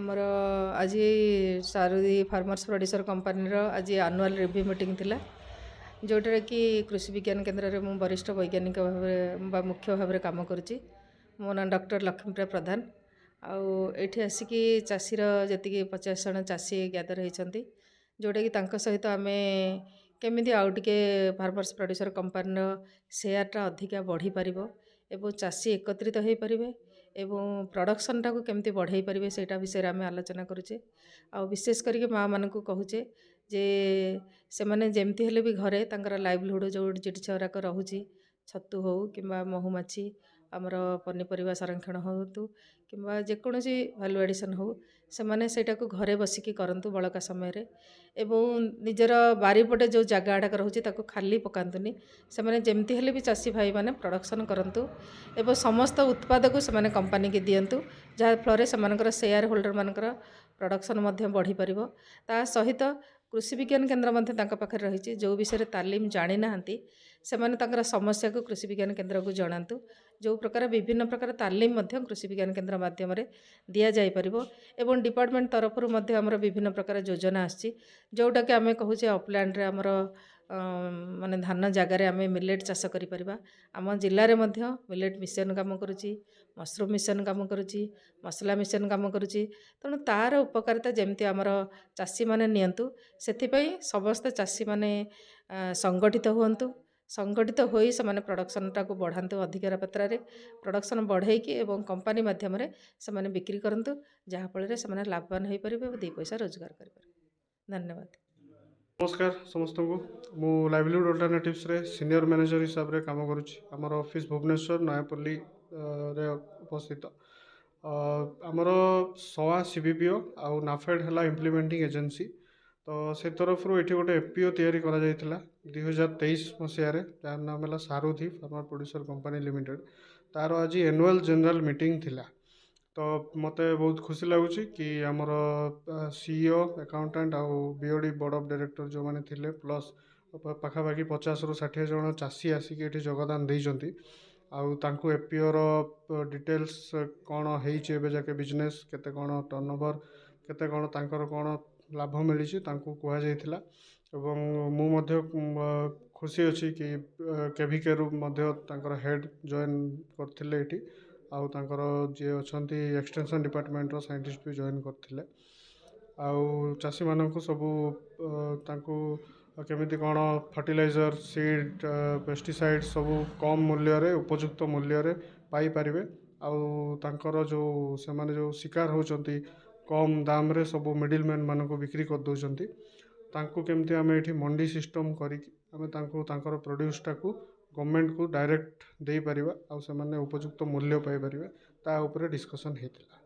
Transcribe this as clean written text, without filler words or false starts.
आमर आज सारुदी farmers producer company आज एनुअल रिव्यू मीटिंग थिला जोटा कि कृषि विज्ञान केन्द्र में मुझ वरिष्ठ वैज्ञानिक भाव मुख्य भाव में कम करुच्ची। मो ना डॉक्टर लक्ष्मीप्रिया प्रधान। आठी आसिक चाषीर जी 50 जन चाषी ग्यादर होती जोटा कि सहित आम केमी आउ टे फार्मर्स प्रोड्यूसर कंपनी सेयारटा अधिका बढ़ी पार एवं चाषी एकत्रित हो पारे एवं प्रोडक्शन टाक केमती बढ़ाई पारे से विषय आम आलोचना करुचे। आ विशेष करके माँ मान कहूचे जे से मैंने जमती हेले भी घरे तांकर लाइवलीहुड जो जिनिस गुराक रोचे छतु हो कि महुमाछी आमर पनीपरिया संरक्षण हो कि जेकोसी भैल्यू एडिशन हो से मैंने सेटा को घरे बसिकी करंतु बड़का समय रे एवं निजर बारीपटे जो जगह रोचे खाली पकातुनी से मैंने जमती हेले भी चाषी भाई मैंने प्रोडक्शन करंतु एवं समस्त उत्पाद को से कंपनी की दिंतु जहाँफल से शेयर होल्डर मानकर प्रोडक्शन बढ़ी पार। ता सहित कृषि विज्ञान केन्द्र पाखे रही जो विषय तालीम जानी ना से समस्या को कृषि विज्ञान केन्द्र को जनातु जो प्रकार विभिन्न प्रकार तालीम कृषि विज्ञान केन्द्र माध्यम दि जापर एवं डिपार्टमेंट तरफ आमर विभिन्न प्रकार योजना आसी जोटा कि आम कहूचे अपलैंड आमर माने धान जगार आम मिलेट चाष कर आम जिले में मिलेट मिशन काम करुच्ची मसरूम मिशन काम करुच्ची मसला मिशन काम करुच्ची तेणु तार उपकारिता जमती आमर चाषी मैंने नियंतु से समस्त चाषी मैंने संगठित हुंतु संगठित हो प्रोडक्शन टाक बढ़ातु अधिकार मात्रा प्रोडक्शन बढ़ेकी एवं कंपनी मध्यम से बिक्री करंतु जहाँफल से लाभवान हो पारे और 2 पैसा रोजगार करें। धन्यवाद। नमस्कार समस्त को मु लाइवलीहुड अल्टरनेटिव्स रे सीनियर मैनेजर हिसाब से काम करुच्ची। आमर ऑफिस भुवनेश्वर नयापल्ली रे उपस्थित। आमर सवा सीबीपीओ आउ नाफेड है इम्प्लीमेंटिंग एजेंसी तो से तरफ ये गोटे एफपीओ तैयारी करा जायतिला 2023 मसीह जार नाम है सारुदी फार्मर प्रोड्यूसर कंपनी लिमिटेड। तार आज एनुअल जनरल मीटिंग थिला तो मत बहुत खुशी लगुच कि आमर सीईओ अकाउंटेंट आउ बीओडी बोर्ड ऑफ डायरेक्टर जो मैंने थिले प्लस पाखापाखि 50 ରୁ 60 जन चाषी आसिक ये योगदान देइचंती आउ तांको एफपीओ रो डिटेल्स कौन होइचे जाके बिजनेस केते कौन टर्नओवर केते कौन तांकर कौन लाभ मिली तांको कहा जाइथिला एवं मु मध्य खुशी अच्छी कि केभिके रु मध्य तांकर हेड जॉइन करथिले एठी आउ तांकर जे अछंती एक्सटेंशन डिपार्टमेंट रो साइंटिस्ट भी जॉइन करथिले आउ चाषी मानक सबू तांको केमिति कौन फर्टिलाइजर सीड पेस्टिसाइड सबू कम मूल्य रे उपयुक्त मूल्य रे पाई पारिबे आउ तांकर जो से माने जो शिकार होचंती कम दाम रे सबू मिडिल मैन मानक बिक्री कर दोचंती तांको केमती आमे एठी मंडी सिस्टम करी आमे तांको तांकर प्रोड्यूस टाकू गवर्नमेंट को डायरेक्ट दे पारिबा आउ से माने उपयुक्त मूल्य पाई पारिबे ता ऊपर डिस्कशन हेतिला।